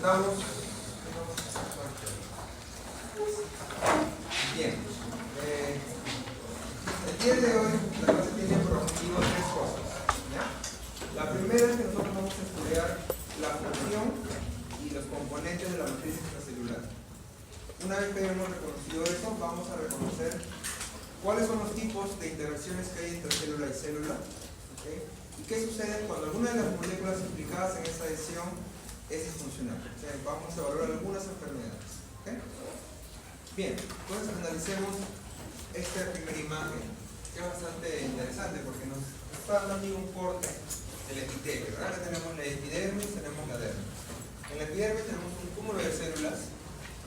presentamos. Bien. El día de hoy la clase tiene por objetivo tres cosas, ¿ya? La primera es que nosotros vamos a estudiar la función y los componentes de la matriz extracelular. Una vez que hayamos reconocido eso, vamos a reconocer cuáles son los tipos de interacciones que hay entre célula y célula, ¿okay? Y qué sucede cuando alguna de las moléculas implicadas en esa adhesión es disfuncional. O sea, vamos a evaluar algunas enfermedades, ¿okay? Bien, entonces analicemos esta primera imagen, que es bastante interesante porque nos está dando aquí un corte del epitelio, ¿verdad? Acá tenemos la epidermis, tenemos la dermis. En la epidermis tenemos un cúmulo de células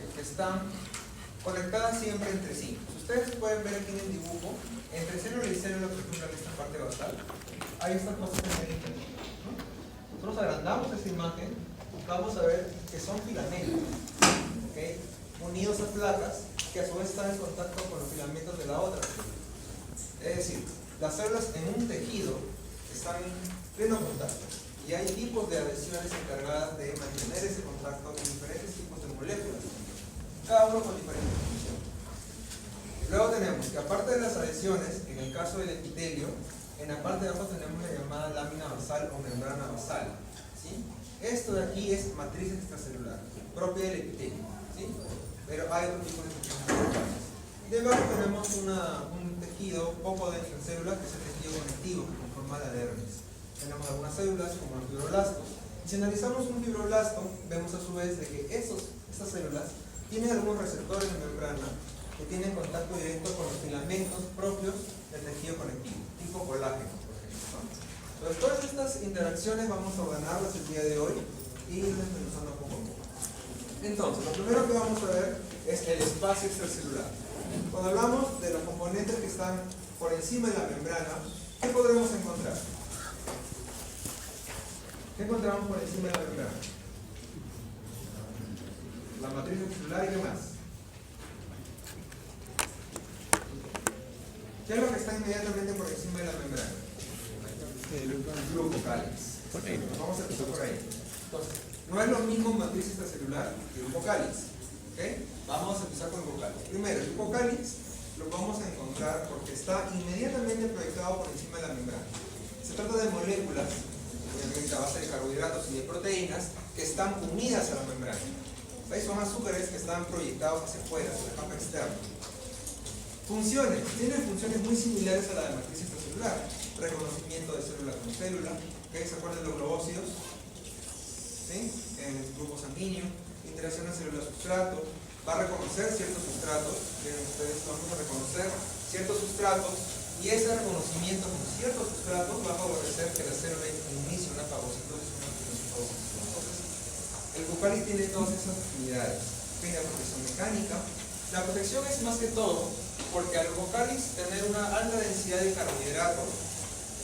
que están conectadas siempre entre sí. Si ustedes pueden ver aquí en el dibujo, entre célula y célula, por ejemplo, en esta parte basal, hay estas cosas que se ven, ¿no? Nosotros agrandamos esta imagen, vamos a ver que son filamentos, ¿okay? Unidos a placas que a su vez están en contacto con los filamentos de la otra célula. Es decir, las células en un tejido están en pleno contacto y hay tipos de adhesiones encargadas de mantener ese contacto en diferentes tipos de moléculas, cada uno con diferentes funciones. Luego tenemos que aparte de las adhesiones, en el caso del epitelio, en la parte de abajo tenemos la llamada lámina basal o membrana basal, ¿sí? Esto de aquí es matriz extracelular, propia del epitelio, ¿sí? Pero hay otro tipo de funciones. Debajo tenemos un tejido poco denso en células, que es el tejido conectivo que conforma la dermis. Tenemos algunas células como los fibroblastos. Y si analizamos un fibroblasto, vemos a su vez de que estas células tienen algunos receptores de membrana que tienen contacto directo con los filamentos propios del tejido conectivo, tipo colágeno, por ejemplo, ¿no? Entonces, todas estas interacciones vamos a ordenarlas el día de hoy y ir desmenuzando poco a poco. Entonces, lo primero que vamos a ver es el espacio extracelular. Cuando hablamos de los componentes que están por encima de la membrana, ¿qué podremos encontrar? ¿Qué encontramos por encima de la membrana? La matriz extracelular y ¿qué más? ¿Qué es lo que está inmediatamente por encima de la membrana? Glucocáliz. Vamos a empezar por ahí. Entonces, no es lo mismo matriz extracelular que glucocáliz. ¿Okay? Vamos a empezar con glucocáliz. Primero, el glucocáliz lo vamos a encontrar porque está inmediatamente proyectado por encima de la membrana. Se trata de moléculas, obviamente a base de carbohidratos y de proteínas, que están unidas a la membrana. ¿Veis? Son azúcares que están proyectados hacia afuera, hacia la capa externa. Funciones. Tienen funciones muy similares a la de matriz extracelular. Reconocimiento de célula con célula. ¿Okay? ¿Se acuerdan de los globócidos? ¿Sí? El grupo sanguíneo. Interacción de célula-sustrato. Va a reconocer ciertos sustratos. Miren ustedes, vamos a reconocer ciertos sustratos. Y ese reconocimiento con ciertos sustratos va a favorecer que la célula inicie una fagocitosis, una fagocitosis. Entonces, el glucocáliz tiene todas esas actividades. Tiene la protección mecánica. La protección es más que todo porque al glucocáliz tener una alta densidad de carbohidratos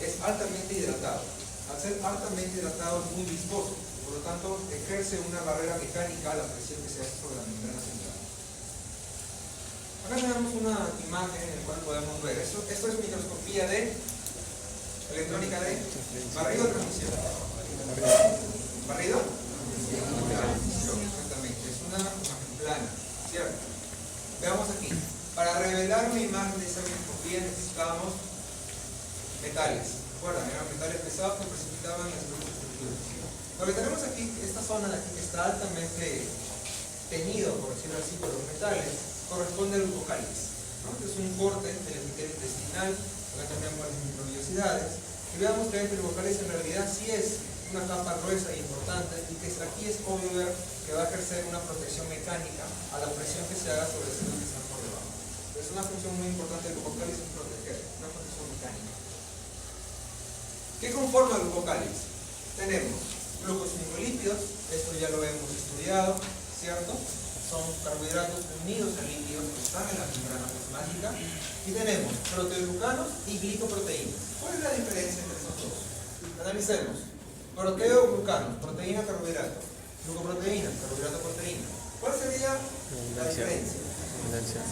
es altamente hidratado. Al ser altamente hidratado es muy viscoso, por lo tanto ejerce una barrera mecánica a la presión que se hace sobre la membrana central. Acá tenemos una imagen en la cual podemos ver esto es microscopía de electrónica de barrido o transmisión. ¿Barrido? Exactamente, es una imagen plana, ¿cierto? Veamos aquí. Para revelar una imagen de esa microscopía necesitábamos metales. Recuerdan, eran metales pesados que precipitaban las estructuras. Lo que tenemos aquí, esta zona de aquí que está altamente teñido, por decirlo así, por los metales, corresponde al glucocáliz, ¿no? Es un corte del epitelio intestinal. Acá tenemos las microvellosidades. Y veamos que el glucocáliz en realidad sí es una capa gruesa e importante y que aquí es obvio ver que va a ejercer una protección mecánica a la presión que se haga sobre células que están por debajo. Es una función muy importante del glucocáliz es proteger, una protección mecánica. ¿Qué conforma el glucocáliz? Tenemos glucosinolípidos, esto ya lo hemos estudiado, ¿cierto? Son carbohidratos unidos a lípidos que están en la membrana plasmática. Y tenemos proteoglucanos y glicoproteínas. ¿Cuál es la diferencia entre esos dos? Analicemos. Proteoglucanos, proteína, carbohidrato. Glucoproteínas, carbohidrato, proteína. ¿Cuál sería la diferencia? Abundancia.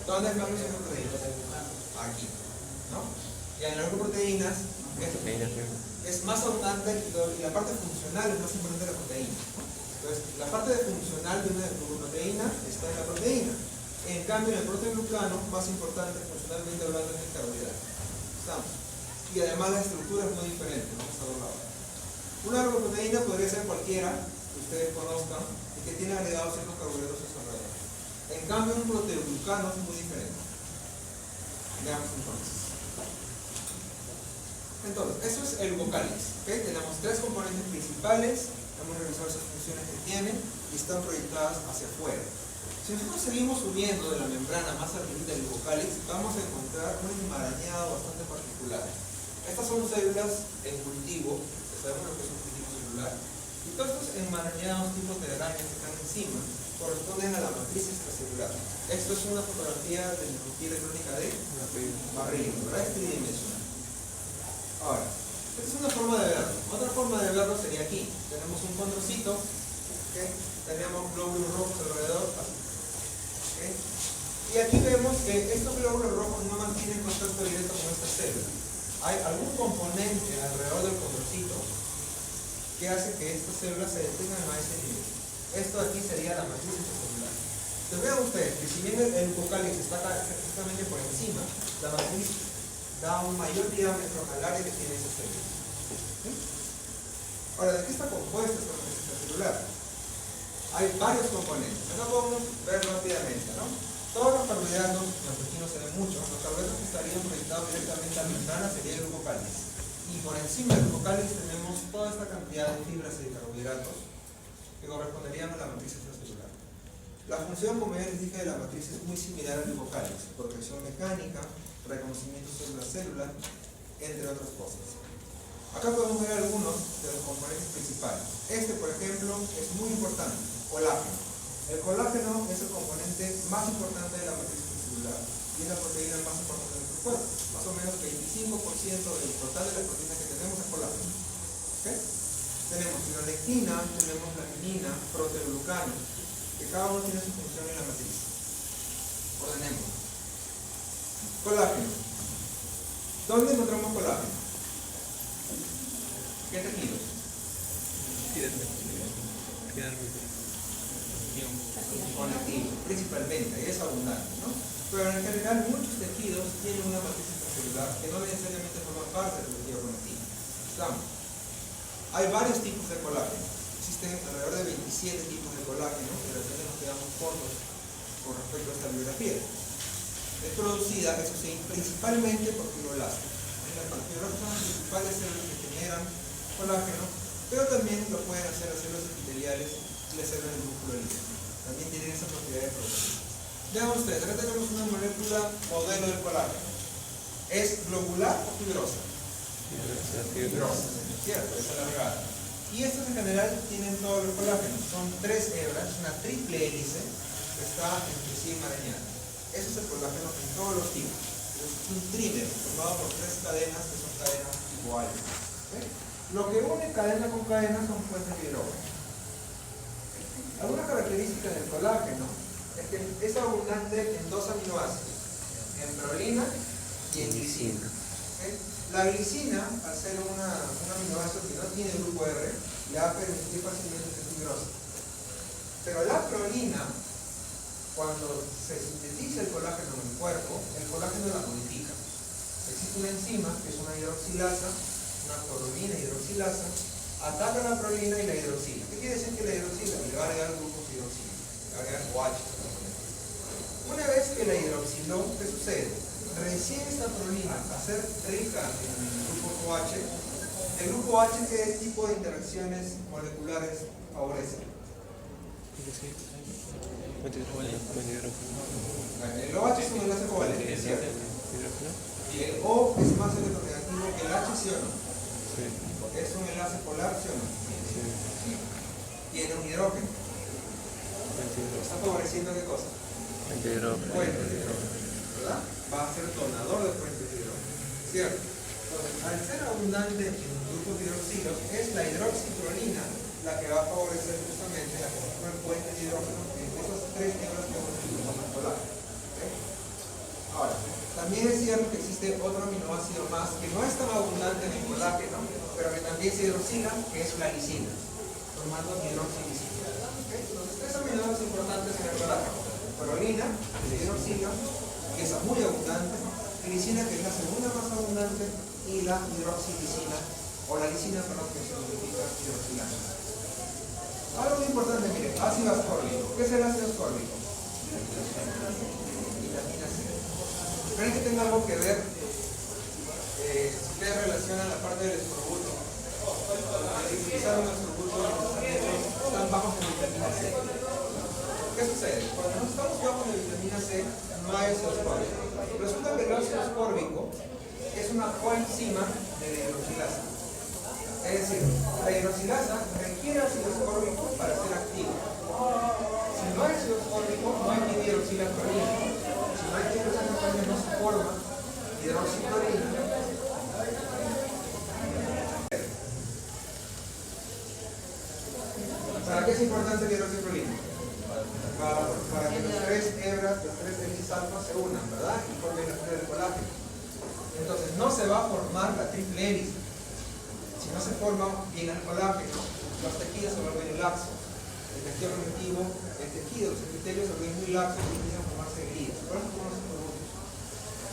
¿Dónde es la proteína? Aquí, ¿no? Y en las glucoproteínas es más abundante y la parte funcional es más importante de la proteína. Entonces, la parte funcional de una glucoproteína está en la proteína. En cambio, en el proteoglucano, más importante funcionalmente hablando, es el carbohidrato. ¿Estamos? Y además la estructura es muy diferente, vamos a verlo ahora. Una glucoproteína podría ser cualquiera que ustedes conozcan y que tiene agregados ciertos carbohidratos a su alrededor. En cambio, un proteoglucano es muy diferente. Veamos entonces. Entonces, eso es el glucocálix. ¿Okay? Tenemos tres componentes principales, hemos revisado esas funciones que tienen y están proyectadas hacia afuera. Si nosotros seguimos subiendo de la membrana más arriba del glucocálix, vamos a encontrar un enmarañado bastante particular. Estas son células en cultivo, que sabemos lo que es un cultivo celular, y todos estos enmarañados tipos de arañas que están encima corresponden a la matriz extracelular. Esto es una fotografía de la microscopía electrónica de barril, ¿verdad? Es tridimensional. Ahora, esta es una forma de verlo. Otra forma de verlo sería aquí. Tenemos un condrocito, ¿okay? Tenemos glóbulos rojos alrededor, ¿okay? Y aquí vemos que estos glóbulos rojos no mantienen contacto directo con esta célula. Hay algún componente alrededor del condrocito que hace que estas células se detengan a ese nivel. Esto aquí sería la matriz extracelular. Entonces vean ustedes que si bien el glucocálix está exactamente por encima, la matriz da un mayor diámetro al área que tiene esa célula. ¿Sí? Ahora, ¿de qué está compuesta esta matriz extracelular? Hay varios componentes. Acá podemos ver rápidamente, ¿no? Todos los carbohidratos, aquí no se ven mucho, los carbohidratos que estarían proyectados directamente a la membrana sería el glucocálix. Y por encima del glucocálix tenemos toda esta cantidad de fibras y de carbohidratos que corresponderían a la matriz extracelular. La función, como ya les dije, de la matriz es muy similar al glucocálix: protección mecánica, reconocimiento célula a célula, entre otras cosas. Acá podemos ver algunos de los componentes principales. Este, por ejemplo, es muy importante: colágeno. El colágeno es el componente más importante de la matriz extracelular y es la proteína más importante de nuestro cuerpo. Más o menos 25% del total de las proteínas que tenemos es colágeno. ¿Okay? Tenemos fibronectina, tenemos laminina, proteoglucano, que cada uno tiene su función en la matriz. Ordenemos. Colágeno. ¿Dónde encontramos colágeno? ¿Qué tejidos? Conectivo, principalmente, y es abundante, ¿no? Pero en general muchos tejidos tienen una matriz extracelular que no necesariamente forma parte del tejido conectivo. ¿Estamos? Hay varios tipos de colágeno. Existen alrededor de 27 tipos de colágeno, que de repente nos quedamos cortos con respecto a esta bibliografía. Es producida, eso sí, principalmente por fibroblastos. Los fibroblastos son las principales células que generan colágeno, pero también lo pueden hacer las células epiteliales y las células del músculo líquido. También tienen esa propiedad de proteína. Vean ustedes, acá tenemos una molécula modelo del colágeno. ¿Es globular o fibrosa? Fibrosa, ¿cierto? Es alargada. Y estos en general tienen todos los colágenos. Son 3 hebras, una triple hélice que está entre sí enmarañada. Eso es el colágeno en todos los tipos. Es un trímer formado por 3 cadenas que son cadenas iguales. ¿Okay? Lo que une cadena con cadena son puentes de hidrógeno. Alguna característica del colágeno es que es abundante en 2 aminoácidos, en prolina y en glicina. ¿Okay? La glicina, al ser un aminoácido que no tiene grupo R, le va a permitir fácilmente ser fibrosa. Pero la prolina, cuando se sintetiza el colágeno en el cuerpo, el colágeno la modifica. Existe una enzima, que es una hidroxilasa, una prolina hidroxilasa, ataca la prolina y la hidroxila. ¿Qué quiere decir que la hidroxila? Le va a agregar grupos de hidroxila, le va a agregar OH. Una vez que la hidroxiló, ¿qué sucede? Recién esta prolina, a ser rica en el grupo OH, el grupo OH, ¿qué tipo de interacciones moleculares favorece? El OH es un enlace covalente, ¿cierto? Y el O es más electronegativo que el H, ¿sí o no? Sí. ¿Es un enlace polar, sí o no? Sí. Tiene un hidrógeno. ¿Está favoreciendo qué cosa? El hidrógeno. Puente de hidrógeno, ¿verdad? Va a ser donador de puentes de hidrógeno, ¿cierto? Entonces, al ser abundante en grupos de hidroxilo, es la hidroxiprolina la que va a favorecer justamente la formación del puente de hidrógeno en esas 3 hebras que hemos visto en el colágeno. ¿Okay? Ahora, También es cierto que existe otro aminoácido más que no es tan abundante en el colágeno, pero que también se hidroxila, que es la lisina, formando hidroxilisina. ¿Okay? Los tres aminoácidos importantes en el colágeno: prolina, que se hidroxila, que es muy abundante, glicina, que es la segunda más abundante, y la hidroxilisina, o la lisina, perdón, que significa hidroxilasa. Algo muy importante, miren, ácido ascórbico. ¿Qué es el ácido ascórbico? Vitamina C. ¿Creen que tenga algo que ver si ustedes relacionan la parte del escorbuto? Si utilizaron el escorbuto están bajos en vitamina C. ¿Qué sucede? Cuando no estamos bajos en vitamina C, no hay ácido ascórbico. Resulta que el ácido ascórbico es una coenzima de la hidroxilasa. Es decir, la hidroxilasa requiere ácido ascórbico para ser activa. Si no hay ácido ascórbico, no hay ni hidroxilaclorina. Si no hay hidroxilaclorina, no se forma hidroxiclorina. ¿Para qué es importante la hidroxiclorina? Para que las tres hebras, las tres hélices alfa se unan, ¿verdad? Y formen la fibra del colágeno. Entonces, no se va a formar la triple hélice. Si no se forma bien el colágeno, los tejidos se vuelven laxos. El tejido conectivo, el tejido, los epitelios se vuelven muy laxos y empiezan a formarse heridas. Por eso como los escorbutos.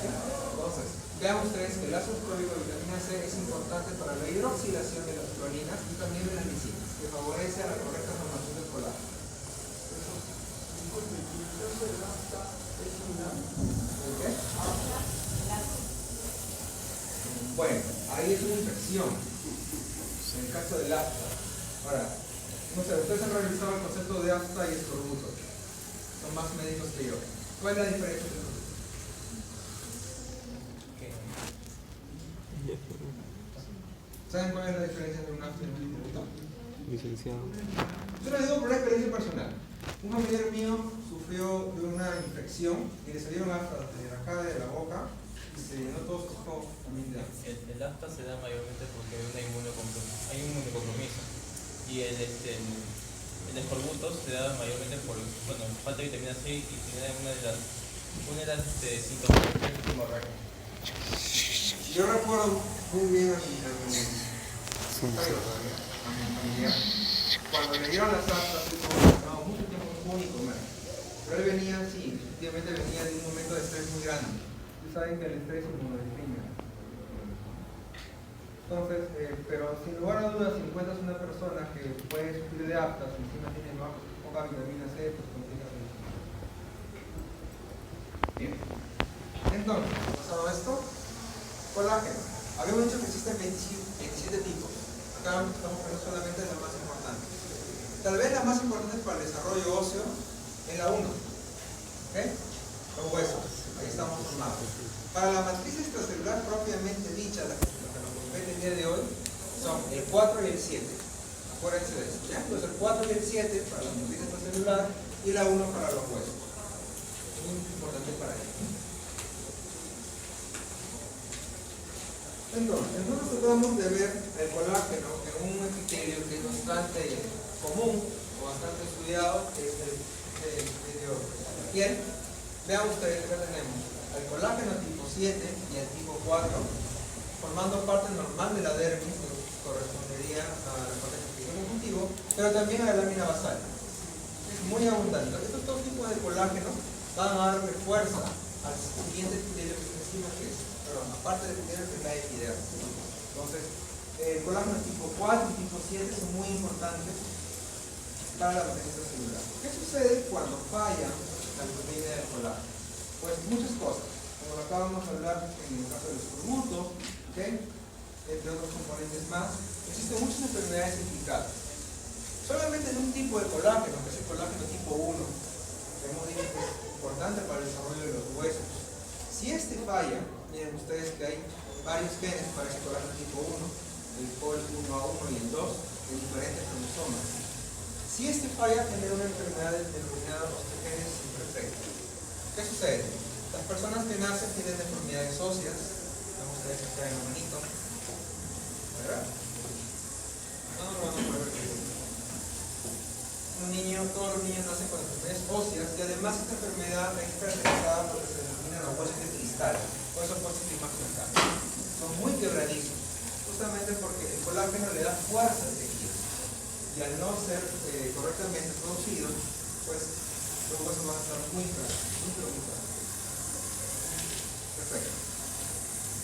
Entonces, vean ustedes que el ácido ascórbico de vitamina C es importante para la hidroxilación de las clorinas y también de las lisinas, que favorece a la correcta formación del colágeno. ¿Okay? Bueno, ahí es una infección. En el caso del afta. Ahora, no sé, ustedes han revisado el concepto de afta y escorbuto. Son más médicos que yo. ¿Cuál es la diferencia entre los dos? ¿Saben cuál es la diferencia entre un afta y un escorbuto? Licenciado. Yo les digo por una experiencia personal. Un familiar mío sufrió de una infección y le salieron aftas de acá de la boca y se llenó todo su estómago también de afta. El afta se da mayormente porque hay un inmunocompromiso y el escorbuto se da mayormente por falta de vitamina C y tiene una de las síntomas que es hemorragia. Yo recuerdo muy bien a mi familiar. Cuando le dieron las aftas, estaba mucho tiempo no pudo ni comer. Pero él venía así, efectivamente venía de un momento de estrés muy grande. Ustedes saben que el estrés es inmunodeprime. Entonces, pero sin lugar a dudas, si encuentras una persona que puede sufrir de aftas y encima tiene poca vitamina C, pues complica mucho. Bien. Entonces, pasado esto, colágeno. Habíamos dicho que existen 27 tipos. Acá estamos viendo solamente la más importante. Tal vez la más importante para el desarrollo óseo es la 1. ¿Okay? Los huesos. Ahí estamos formados. Para la matriz extracelular propiamente dicha, la que nos compete el día de hoy, son el 4 y el 7. Acuérdense de eso. ¿Ya? Entonces el 4 y el 7 para la matriz extracelular y la 1 para los huesos. Es muy importante para ellos. Entonces, nosotros tratamos de ver el colágeno en un epitelio que es bastante común o bastante estudiado, que es el epitelio de la piel. Vean ustedes que tenemos el colágeno tipo 7 y el tipo 4 formando parte normal de la dermis, que correspondería a la parte del tejido conjuntivo, pero también a la lámina basal. Es muy abundante. Estos dos tipos de colágeno van a darle fuerza al siguiente epitelio que está encima, que es, aparte del epitelio, que es la epidermis. Entonces, el colágeno tipo 4 y tipo 7 son muy importantes para la matriz celular. ¿Qué sucede cuando falla la proteína del colágeno? Pues muchas cosas, como lo acabamos de hablar en el caso del escorbuto, ¿okay? Entre otros componentes más. Existen muchas enfermedades implicadas. Solamente en un tipo de colágeno, que es el colágeno tipo 1, que hemos dicho que es importante para el desarrollo de los huesos. Si este falla, miren ustedes que hay varios genes para ese colágeno tipo 1, el COL 1A1 y el 2, en diferentes cromosomas. Si este falla, genera una enfermedad denominada osteogenesis imperfecta. ¿Qué sucede? Las personas que nacen tienen deformidades óseas, como ustedes acá en la manito, ¿verdad? Un niño, todos los niños nacen con enfermedades óseas y además esta enfermedad es caracterizada por lo que se denomina los huesos de cristal. más flexibles. Son muy quebradizos, justamente porque el colágeno le da fuerza al tejido. Y al no ser correctamente producido, pues los huesos van a estar muy frágiles, muy pero muy frágiles. Perfecto.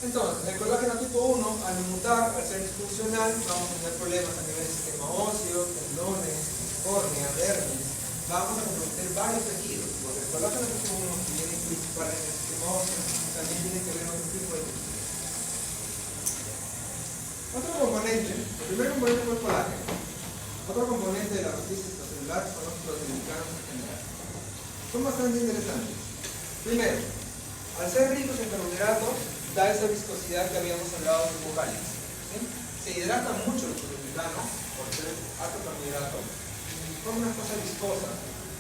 Entonces, el colágeno tipo 1, al mutar, al ser disfuncional, vamos a tener problemas a nivel del sistema óseo, tendones, córnea, dermis. Vamos a comprometer varios tejidos, porque el colágeno tipo 1, que viene principal en el sistema óseo, también tiene que ver con otro tipo de tejidos. Otro componente, el primer componente fue el colágeno. Otro componente de la matriz extracelular son los proteoglicanos en general. Son bastante interesantes. Primero, al ser ricos en carbohidratos, da esa viscosidad que habíamos hablado en vocales. ¿Sí? Se hidratan mucho los proteoglicanos por ser alto carbohidrato. Son una cosa viscosa,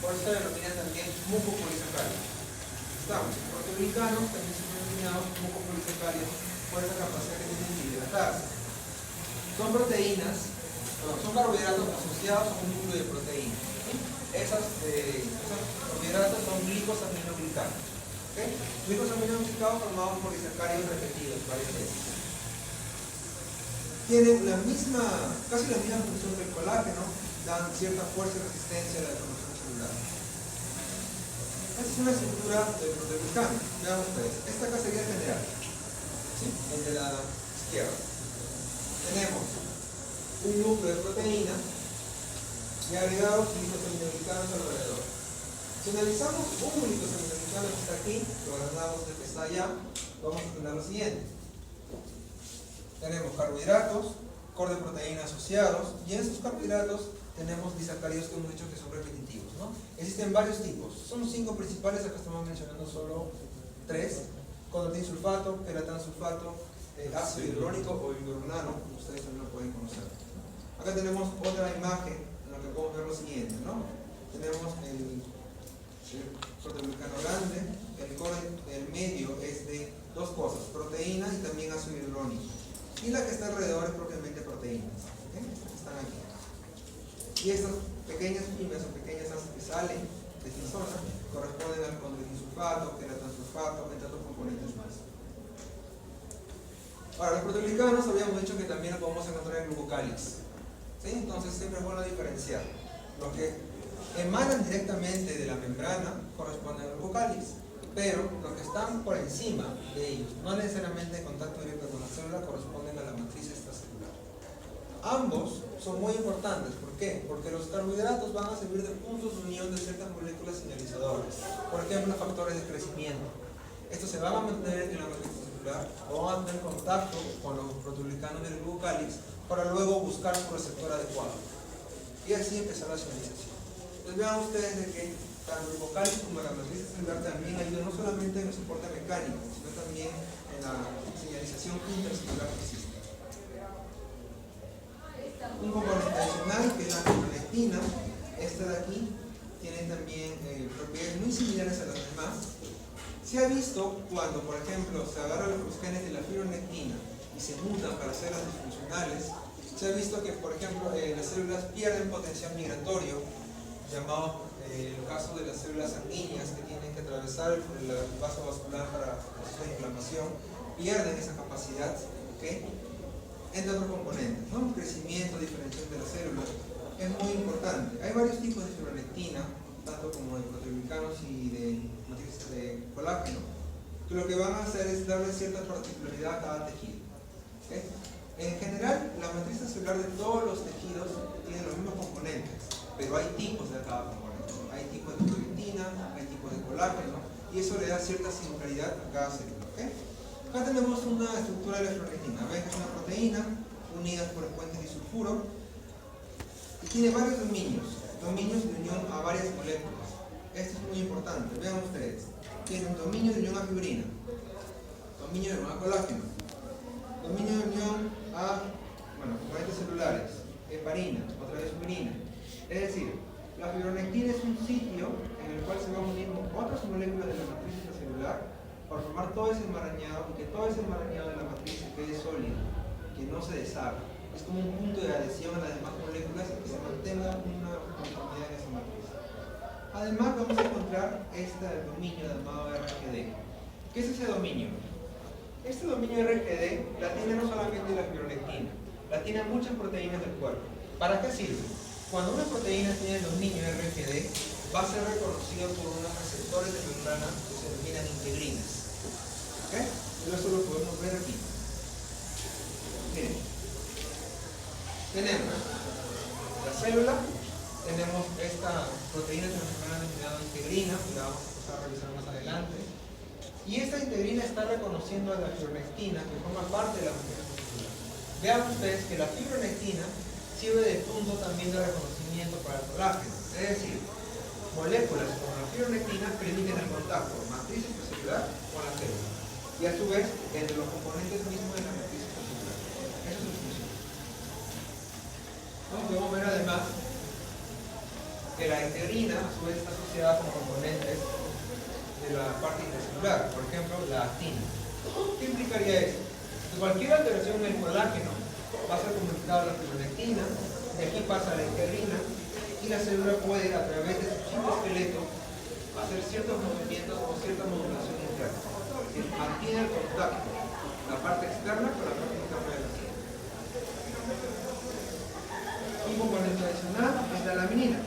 por eso se denominan también mucopolisacáridos. Estamos, proteoglicanos también son denominados mucopolisacáridos por esa capacidad que tienen de hidratarse. Son proteínas, son carbohidratos asociados a un núcleo de proteínas. ¿Sí? Esos carbohidratos son glicosaminoglicanos. ¿Okay? Glicosaminoglicanos formados por disacáridos repetidos varias veces. Tienen casi la misma función que el colágeno, dan cierta fuerza y resistencia a la deformación celular. Esta es una estructura del proteoglicano. Vean ustedes, esta acá sería general, ¿sí? El de la izquierda. Tenemos un núcleo de proteína y agregados glicosaminoglicanos alrededor. Si analizamos un glicosaminoglicano que está aquí, lo agregamos del que está allá, vamos a tener lo siguiente. Tenemos carbohidratos, core de proteína asociados, y en esos carbohidratos tenemos disacáridos que hemos dicho que son repetitivos, ¿no? Existen varios tipos, son 5 principales, acá estamos mencionando solo 3: codotinsulfato, peratansulfato, ácido hialurónico o hidronano, ustedes también lo pueden conocer. Acá tenemos otra imagen en la que podemos ver lo siguiente, ¿no? Tenemos el proteoglicano grande, el core del medio es de dos cosas, proteína y también ácido hialurónico. Y la que está alrededor es propiamente proteínas, ¿okay? Están aquí. Y estas pequeñas pymes o pequeñas asas que salen de esta zona corresponden al codotinsulfato, peratansulfato, entre otros componentes más. Ahora, los proteoglicanos habíamos dicho que también los podemos encontrar en glucocálix. ¿Sí? Entonces siempre es bueno diferenciar. Los que emanan directamente de la membrana corresponden al glucocálix, pero los que están por encima de ellos, no necesariamente en contacto directo con la célula, corresponden a la matriz extracelular. Ambos son muy importantes. ¿Por qué? Porque los carbohidratos van a servir de puntos de unión de ciertas moléculas señalizadoras. Por ejemplo, factores de crecimiento. Estos se van a mantener en la matriz extracelular o van a tener contacto con los proteoglicanos del glucocálix para luego buscar su receptor adecuado. Y así empezar la señalización. Entonces vean ustedes de que tanto el glucocálix como la matriz extracelular también ayudan no solamente en el soporte mecánico, sino también en la señalización intercelular que existe. Un componente adicional que es la fibronectina, esta de aquí, tiene también propiedades muy similares a las demás. Se ha visto cuando, por ejemplo, se agarran los genes de la fibronectina y se mutan para células disfuncionales, se ha visto que, por ejemplo, las células pierden potencial migratorio, llamado el caso de las células sanguíneas que tienen que atravesar el vaso vascular para el proceso de inflamación, pierden esa capacidad, ¿okay? Entre otros componentes, ¿no? Crecimiento, diferenciación de las células es muy importante. Hay varios tipos de fibronectina, tanto como de proteoglicanos y de matrices de colágeno, que lo que van a hacer es darle cierta particularidad a cada tejido, ¿okay? En general, la matriz celular de todos los tejidos tiene los mismos componentes, pero hay tipos de cada componente. Hay tipos de proteína, hay tipos de colágeno, y eso le da cierta singularidad a cada célula, ¿okay? Acá tenemos una estructura de la fibronectina. Ven que es una proteína unida por el puente disulfuro y tiene varios dominios de unión a varias moléculas. Esto es muy importante. Vean ustedes. Tiene un dominio de unión a fibrina, dominio de unión a colágeno, dominio de unión a componentes celulares, heparina, otra vez fibrina. Es decir, la fibronectina es un sitio en el cual se van uniendo otras moléculas de la matriz intracelular para formar todo ese enmarañado y que todo ese enmarañado de la matriz se quede sólido, que no se deshaga. Es como un punto de adhesión a las demás moléculas y que se mantenga una conformidad en esa matriz. Además vamos a encontrar este dominio llamado RGD. ¿Qué es ese dominio? Este dominio RGD la tiene no solamente la fibronectina, la tienen muchas proteínas del cuerpo. ¿Para qué sirve? Cuando una proteína tiene dominio RGD, va a ser reconocido por unos receptores de membrana que se denominan integrinas. ¿Ok? Y eso lo podemos ver aquí. Miren. Tenemos la célula, tenemos esta proteína que nos han denominado integrina, que la vamos a pasar a revisar más adelante. Y esta integrina está reconociendo a la fibronectina, que forma parte de la matriz muscular. Vean ustedes que la fibronectina sirve de punto también de reconocimiento para el colágeno. Es decir, moléculas como la fibronectina permiten el contacto matriz extracelular con la célula. Y a su vez, entre los componentes mismos de la matriz extracelular. Esa es su función. Entonces podemos ver además que la integrina a su vez está asociada con componentes de la parte intracelular, por ejemplo, la actina. ¿Qué implicaría eso? Que cualquier alteración en el colágeno va a ser comunicada a la fibronectina, de aquí pasa a la integrina, y la célula puede, a través de su citoesqueleto, hacer ciertos movimientos o cierta modulación interna. Que mantiene el contacto, la parte externa con la parte interna de la célula. Un componente adicional es la laminina.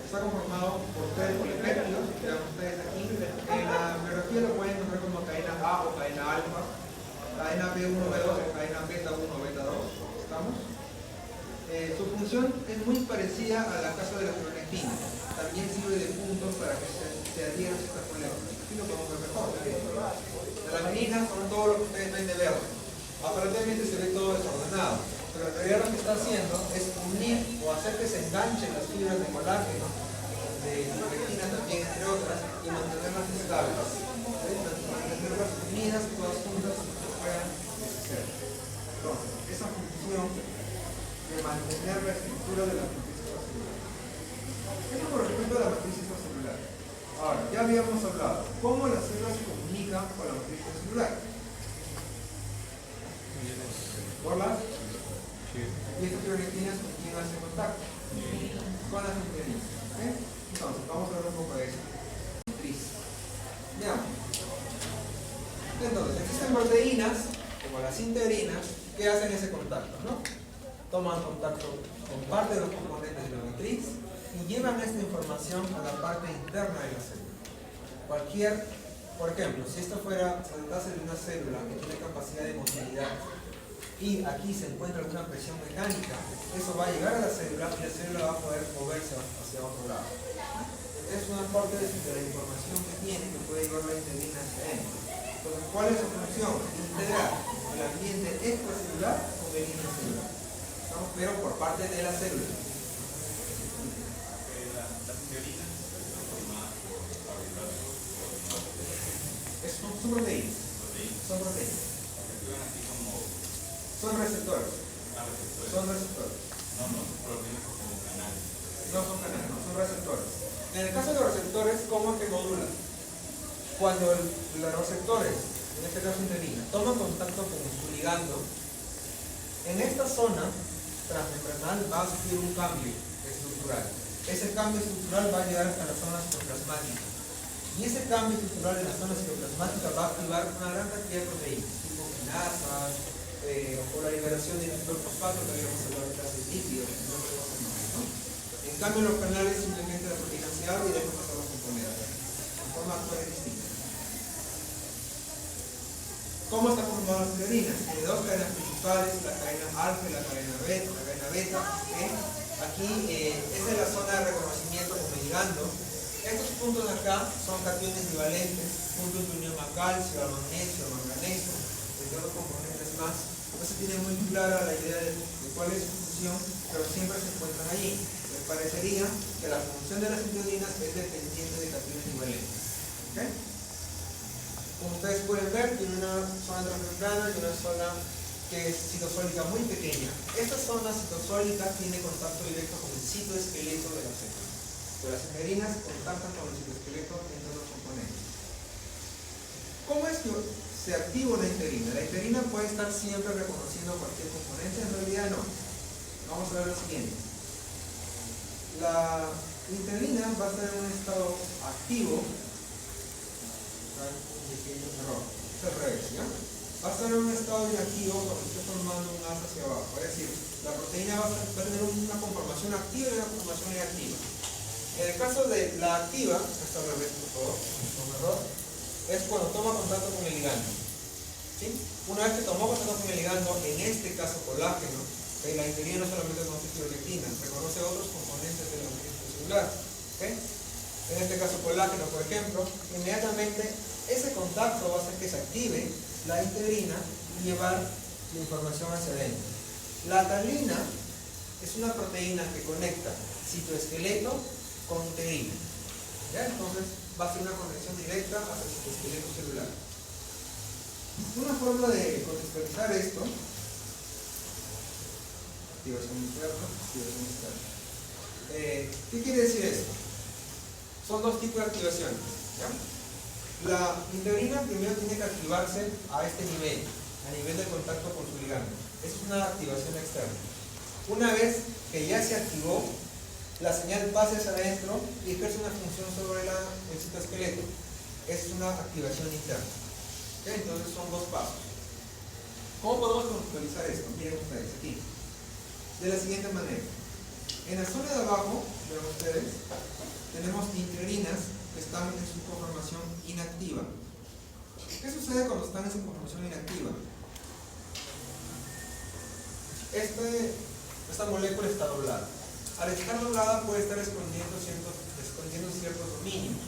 Está conformado por 3 polipéptidos, que vean ustedes aquí. En la biografía lo pueden encontrar como cadena A o cadena alfa, cadena B1, B2 o cadena beta 1 o beta 2. ¿Estamos? Su función es muy parecida a la casa de la fibronectina. También sirve de puntos para que se adhieran estas moléculas. Aquí lo podemos ver mejor. La laminina son todo lo que ustedes ven de verde. Aparentemente se ve todo desordenado, pero en realidad lo que está haciendo es unir o hacer que se enganchen las fibras de colágeno, de fibronectina también, entre otras, y mantenerlas estables. Mantenerlas unidas todas juntas y que puedan deshacer. Entonces, esa función de mantener la estructura de la matriz extracelular. Eso por respecto a la matriz extracelular. Ahora, ya habíamos hablado cómo las células se comunican con la matriz extracelular. ¿Por las? Y estas fibronectinas con quién hacen contacto. Con las integrinas. ¿Okay? Entonces, vamos a ver un poco de eso. Matriz. Veamos. Entonces, existen proteínas, como las integrinas, que hacen ese contacto, ¿no? Toman contacto con parte de los componentes de la matriz y llevan esta información a la parte interna de la célula. Por ejemplo, si esto se tratase de una célula que tiene capacidad de motilidad y aquí se encuentra alguna presión mecánica, eso va a llegar a la célula y la célula va a poder moverse hacia otro lado. Es una parte de la información que tiene que puede llevar la integrina hacia adentro. Entonces, ¿cuál es su función? Integrar el ambiente extracelular con el intracelular. Pero por parte de la célula. Las integrinas son formadas por carbohidratos. Son proteínas. Son proteínas. Actúan así como. Son receptores. Receptores. Son receptores. No son proteínas como canales. No son canales, no, son receptores. En el caso de los receptores, ¿cómo es que modulan? Cuando los receptores, en este caso integrina, toman contacto con su ligando, en esta zona transmembranal va a sufrir un cambio estructural. Ese cambio estructural va a llegar hasta la zona citoplasmática. Y ese cambio estructural en la zona citoplasmática va a activar una gran cantidad de proteínas, tipo quinasas, o la liberación de fosfato que habíamos hablado de clases líquidos, ¿no? En cambio, los canales simplemente la proteína se abre y deja pasar los componentes. De forma actual distinta. ¿Cómo están conformadas las integrinas? Tiene dos cadenas principales, la cadena alfa y la cadena beta. Aquí, esta es la zona de reconocimiento como ligando. Estos puntos de acá son cationes bivalentes, puntos de unión a calcio, a magnesio, a manganeso, entre otros componentes más. No se tiene muy clara la idea de cuál es su función, pero siempre se encuentran allí. Les parecería que la función de las integrinas es dependiente de cationes bivalentes. ¿Okay? Como ustedes pueden ver, tiene una zona transmembrana y una zona que es citosólica muy pequeña. Esta zona citosólica tiene contacto directo con el citoesqueleto de la célula. Pero las integrinas contactan con el citoesqueleto entre los componentes. ¿Cómo es que se activa una integrina? La integrina puede estar siempre reconociendo cualquier componente, en realidad no. Vamos a ver lo siguiente. La integrina va a estar en un estado activo. Un pequeño error. Es al revés, ¿ya? va a estar en un estado inactivo cuando esté formando un haz hacia abajo. Es decir, la proteína va a tener una conformación activa y una conformación inactiva. En el caso de la activa, esto al revés, por favor, un error, es cuando toma contacto con el ligando. ¿Sí? Una vez que tomó contacto con el ligando, en este caso colágeno, la integrina no solamente conoce fibronectina, reconoce otros componentes de la matriz celular. ¿Okay? En este caso colágeno, por ejemplo, inmediatamente ese contacto va a hacer que se active la integrina y llevar la información hacia adentro. La talina es una proteína que conecta citoesqueleto con integrina. ¿Ya? Entonces va a ser una conexión directa hacia el citoesqueleto celular. Una forma de contextualizar esto, activación interna, activación externa. ¿Qué quiere decir esto? Son dos tipos de activaciones. ¿Ya? La integrina primero tiene que activarse a este nivel, a nivel de contacto con su ligando. Esa es una activación externa. Una vez que ya se activó, la señal pasa hacia adentro y ejerce una función sobre el citoesqueleto. Esa es una activación interna. ¿Okay? Entonces son dos pasos. ¿Cómo podemos conceptualizar esto? Miren ustedes aquí. De la siguiente manera. En la zona de abajo, ven ustedes, tenemos integrinas que están en su conformación inactiva. ¿Qué sucede cuando están en su conformación inactiva? Esta molécula está doblada. Al estar doblada puede estar escondiendo ciertos dominios.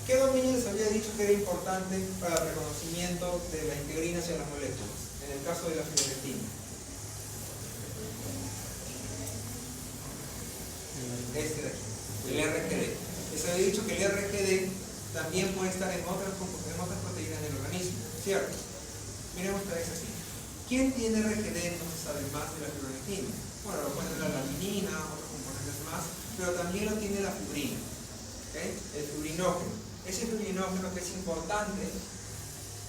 ¿Qué dominio les había dicho que era importante para el reconocimiento de la integrina hacia las moléculas? En el caso de la fibronectina. Este de aquí, el RGD. Les había dicho que el RGD también puede estar en otras proteínas del organismo, ¿cierto? Miren ustedes aquí. ¿Quién tiene RGD entonces además de la fibronectina? Bueno, lo puede tener la laminina, otros componentes más, pero también lo tiene la fibrina, ¿okay? El fibrinógeno. Ese fibrinógeno que es importante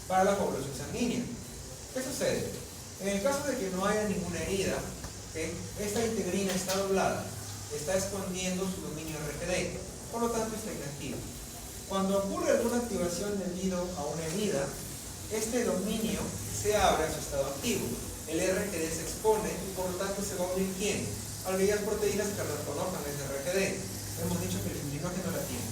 para la coagulación sanguínea. ¿Qué sucede? En el caso de que no haya ninguna herida, ¿okay? Esta integrina está doblada, está escondiendo su dominio RGD, por lo tanto está inactiva. Cuando ocurre alguna activación debido a una herida, este dominio se abre a su estado activo. El RGD se expone y por lo tanto se va a unir ¿quién? Aquellas proteínas que reconozcan el RGD. Hemos dicho que el fibrinógeno la tiene.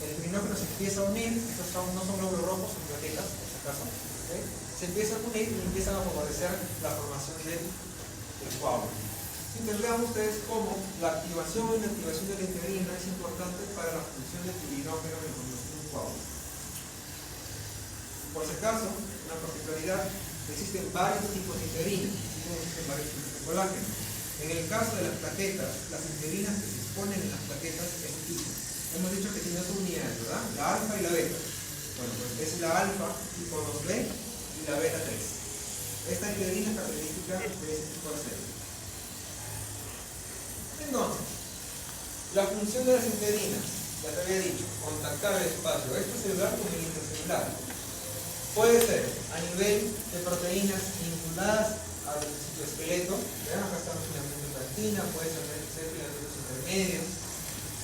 El fibrinógeno se empieza a unir, estos no son glóbulos rojos, son plaquetas, por si acaso. ¿Okay? Se empieza a unir y empiezan a favorecer la formación del coágulo. Entonces vean ustedes cómo la activación o inactivación de la integrina es importante para la función del fibrinógeno en la formación del coágulo. Por si acaso, una particularidad, existen varios tipos de integrina, existen varios tipos de colágeno. En el caso de las plaquetas, las integrinas que se exponen en las plaquetas es tipo. Hemos dicho que tiene dos unidades, ¿verdad? La alfa y la beta. Bueno, pues es la alfa tipo 2B y la beta 3. Esta integrina es característica de este tipo de células. Entonces, la función de las integrinas, ya te había dicho, contactar el espacio extracelular con el intercelular. Puede ser a nivel de proteínas vinculadas al citoesqueleto, acá estamos filamentos de actina, puede ser filamentos intermedios,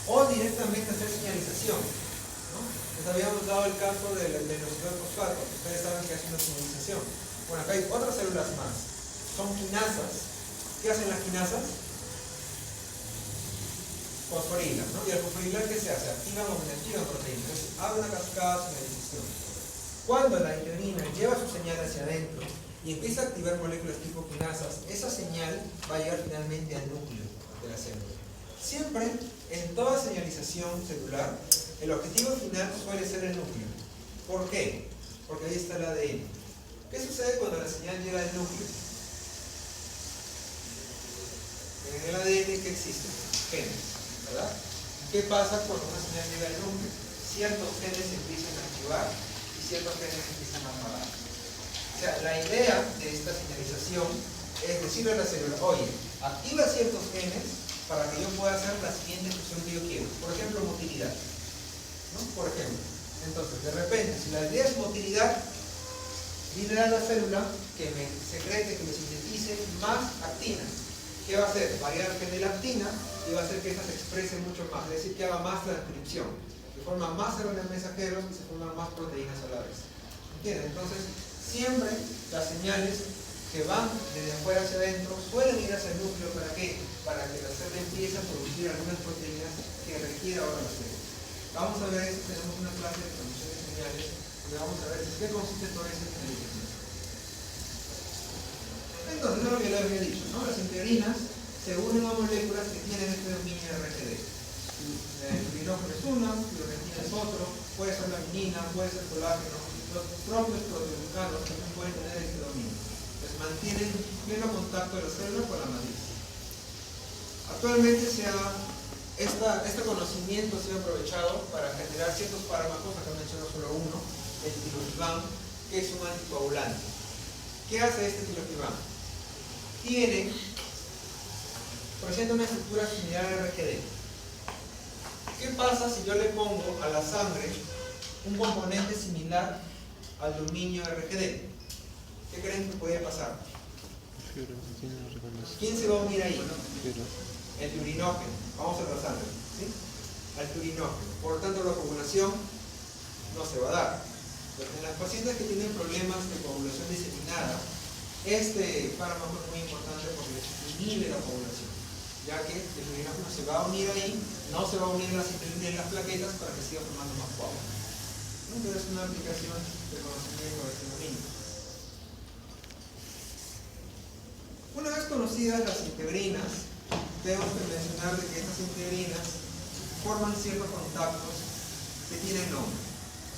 o directamente hacer señalización, ¿no? Les habíamos dado el caso del inositol fosfato, ustedes saben que hace una señalización. Bueno, acá hay otras células más, son quinasas. ¿Qué hacen las quinasas? Fosforilan, ¿no? Y el fosforilar, ¿qué se hace? Activan o inactivan proteínas. Entonces, abre una cascada de señalización. Cuando la integrina lleva su señal hacia adentro y empieza a activar moléculas tipo quinasas, esa señal va a llegar finalmente al núcleo de la célula. Siempre, en toda señalización celular, el objetivo final suele ser el núcleo. ¿Por qué? Porque ahí está el ADN. ¿Qué sucede cuando la señal llega al núcleo? En el ADN, ¿qué existe? Genes, ¿verdad? ¿Qué pasa cuando una señal llega al núcleo? Ciertos genes se empiezan a activar y ciertos genes empiezan a apagar. O sea, la idea de esta señalización es decirle a la célula, oye, activa ciertos genes para que yo pueda hacer la siguiente función que yo quiero. Por ejemplo, motilidad, ¿no? Por ejemplo. Entonces, de repente, si la idea es motilidad, dile a la célula que me secrete, que me sintetice más actina. ¿Qué va a hacer? Variar el gen de la actina y va a hacer que esta se exprese mucho más, es decir, que haga más transcripción. Se forman más RNA mensajeros y se forman más proteínas a la vez. ¿Entienden? Entonces, Siempre las señales que van desde afuera hacia adentro suelen ir hacia el núcleo. ¿Para qué? Para que la célula empiece a producir algunas proteínas que requiere ahora la célula. Vamos a ver esto, tenemos una clase de transmisión de señales y vamos a ver qué consiste todo ese mecanismo. Entonces, es lo que yo les había dicho, ¿no? Las integrinas se unen a moléculas que tienen este dominio RGD. El urinógeno es uno, fluorescina es otro, puede ser laminina, puede ser colágeno. Los propios proteoglucanos también pueden tener este dominio. Pues mantienen pleno contacto de la célula con la matriz. Actualmente este conocimiento se ha aprovechado para generar ciertos fármacos, acá menciono solo uno, el tirofiban, que es un anticoagulante. ¿Qué hace este tirofiban? Presenta una estructura similar a RGD. ¿Qué pasa si yo le pongo a la sangre un componente similar al dominio RGD? ¿Qué creen que puede pasar? ¿Quién se va a unir ahí? El urinógeno. Vamos a la sangre, ¿sí? Al urinógeno. Por lo tanto, la coagulación no se va a dar. Pero en las pacientes que tienen problemas de coagulación diseminada, este fármaco es muy importante porque inhibe la coagulación, ya que el urinógeno se va a unir ahí, no se va a unir en las plaquetas para que siga formando más coágulos. Entonces es una aplicación de conocimiento de este dominio. Una vez conocidas las integrinas, tenemos que mencionar de que estas integrinas forman ciertos contactos que tienen nombre.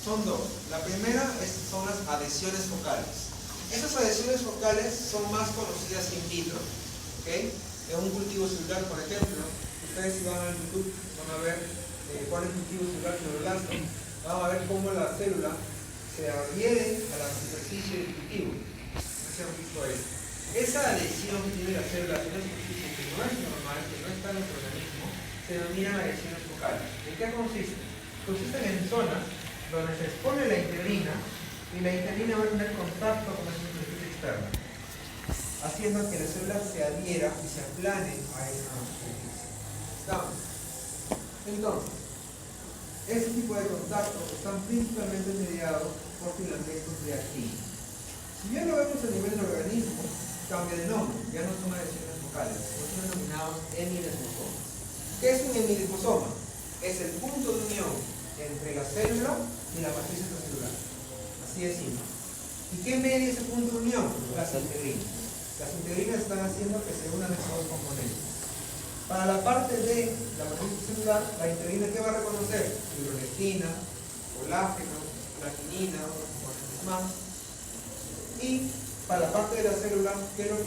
Son dos. La primera son las adhesiones focales. Estas adhesiones focales son más conocidas in vitro. ¿Okay? En un cultivo celular, por ejemplo, ustedes si van a YouTube van a ver cuál es el cultivo celular cloroblasto. Van a ver cómo la célula se adhiere a la superficie del cultivo. No se han visto ahí. Esa adhesión que tiene la célula a una superficie que no es normal, que no está en nuestro organismo, se denominan adhesiones focales. ¿En qué consiste? Consisten en zonas donde se expone la integrina y la integrina va a tener contacto con esa superficie externa, haciendo que la célula se adhiera y se aplane a esa superficie. Entonces, este tipo de contactos están principalmente mediados por filamentos de actina. Si bien lo vemos a nivel del organismo, cambia de nombre, ya no son adhesiones focales, son denominados hemilisposomas. ¿Qué es un hemilisposoma? Es el punto de unión entre la célula y la matriz extracelular. Así de simple. ¿Y qué media ese punto de unión? Las integrinas. Las integrinas están haciendo que se unan esos dos componentes. Para la parte de la matriz celular, la integrina ¿qué va a reconocer? Fibronectina, colágeno, platinina, otros componentes más. Y para la parte de la célula, ¿qué es lo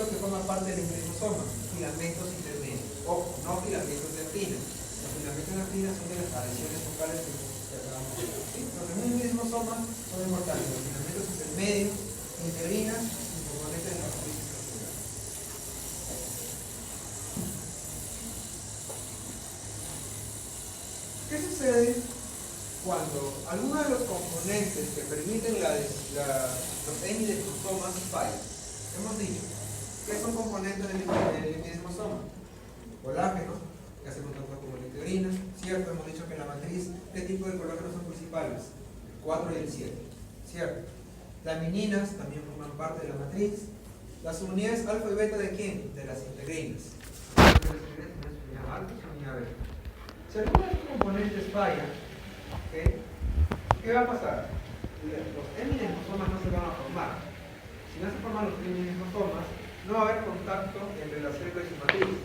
que forma parte del hemilisposoma? Filamentos intermedios. Ojo, no filamentos de actina. Los filamentos de actina son de las adhesiones focales que acabamos de ver. ¿Sí? Los hemilisposomas son importantes. Los filamentos intermedios, integrinas y componentes de la matriz extracelular. ¿Qué sucede cuando alguno de los componentes que permiten los hemilisposomas fallan? Hemos dicho que son componentes del hemilisposoma. Colágeno, que hace contacto con la integrina, ¿cierto? Hemos dicho que en la matriz, ¿qué tipo de colágenos son principales? El 4 y el 7, ¿cierto? Lamininas también forman parte de la matriz. Las unidades alfa y beta ¿de quién? De las integrinas. Las integrinas tienen su unidad alfa y su unidad beta. Si alguno de estos componentes falla, ¿okay? ¿Qué va a pasar? Los hemilisposomas no se van a formar. Si no se forman los hemilisposomas, no va a haber contacto entre la célula y su matriz.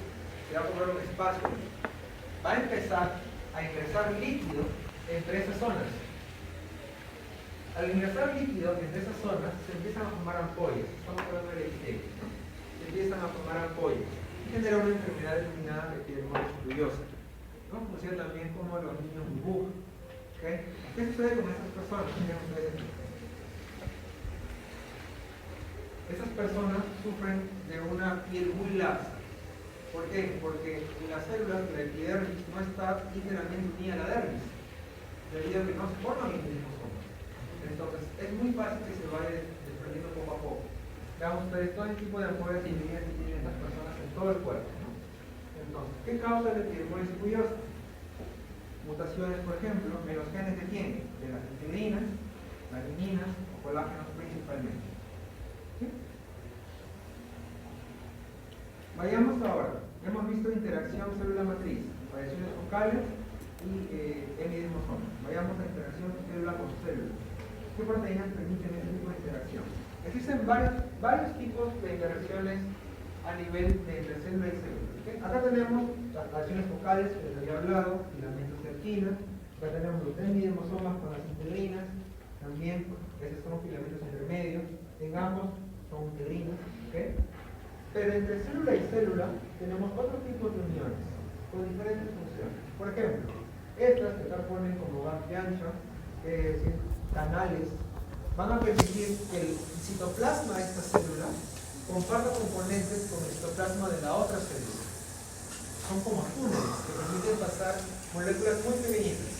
Se va a formar un espacio. Va a empezar a ingresar líquido entre esas zonas. Al ingresar líquido entre esas zonas, se empiezan a formar ampollas. Estamos hablando de epitelio, ¿no? Se empiezan a formar ampollas y genera una enfermedad denominada epidermosis bullosa, ¿no? Conocida también como los niños burbuja. ¿Okay? ¿Qué sucede con estas personas? Miren ustedes aquí. Esas personas sufren de una piel muy laxa. ¿Por qué? Porque en las células la epidermis no está íntegramente unida a la dermis, debido a que no se forman hemilisposomas. Entonces, es muy fácil que se vaya desprendiendo poco a poco. Veamos ustedes todo el tipo de ampollas y líneas que tienen las personas en todo el cuerpo, ¿no? Entonces, ¿qué causa la epidermosis bullosa? Mutaciones, por ejemplo, en los genes de quién? De las integrinas, lamininas o colágenos principalmente. ¿Sí? Vayamos ahora. Hemos visto interacción célula-matriz, variaciones focales y hemidesmosomas. Vayamos a interacción célula con célula. ¿Qué proteínas permiten este tipo de interacción? Existen varios tipos de interacciones a nivel de entre célula y célula. ¿Okay? Acá tenemos las variaciones focales que les había hablado, filamentos de actina. Acá tenemos los hemidesmosomas con las integrinas. También, esos son filamentos intermedios. En ambos son integrinas. ¿Okay? Pero entre célula y célula tenemos otro tipo de uniones con diferentes funciones. Por ejemplo, estas que acá ponen como gas de ancha, canales, van a permitir que el citoplasma de esta célula comparta componentes con el citoplasma de la otra célula. Son como túneles que permiten pasar moléculas muy pequeñitas.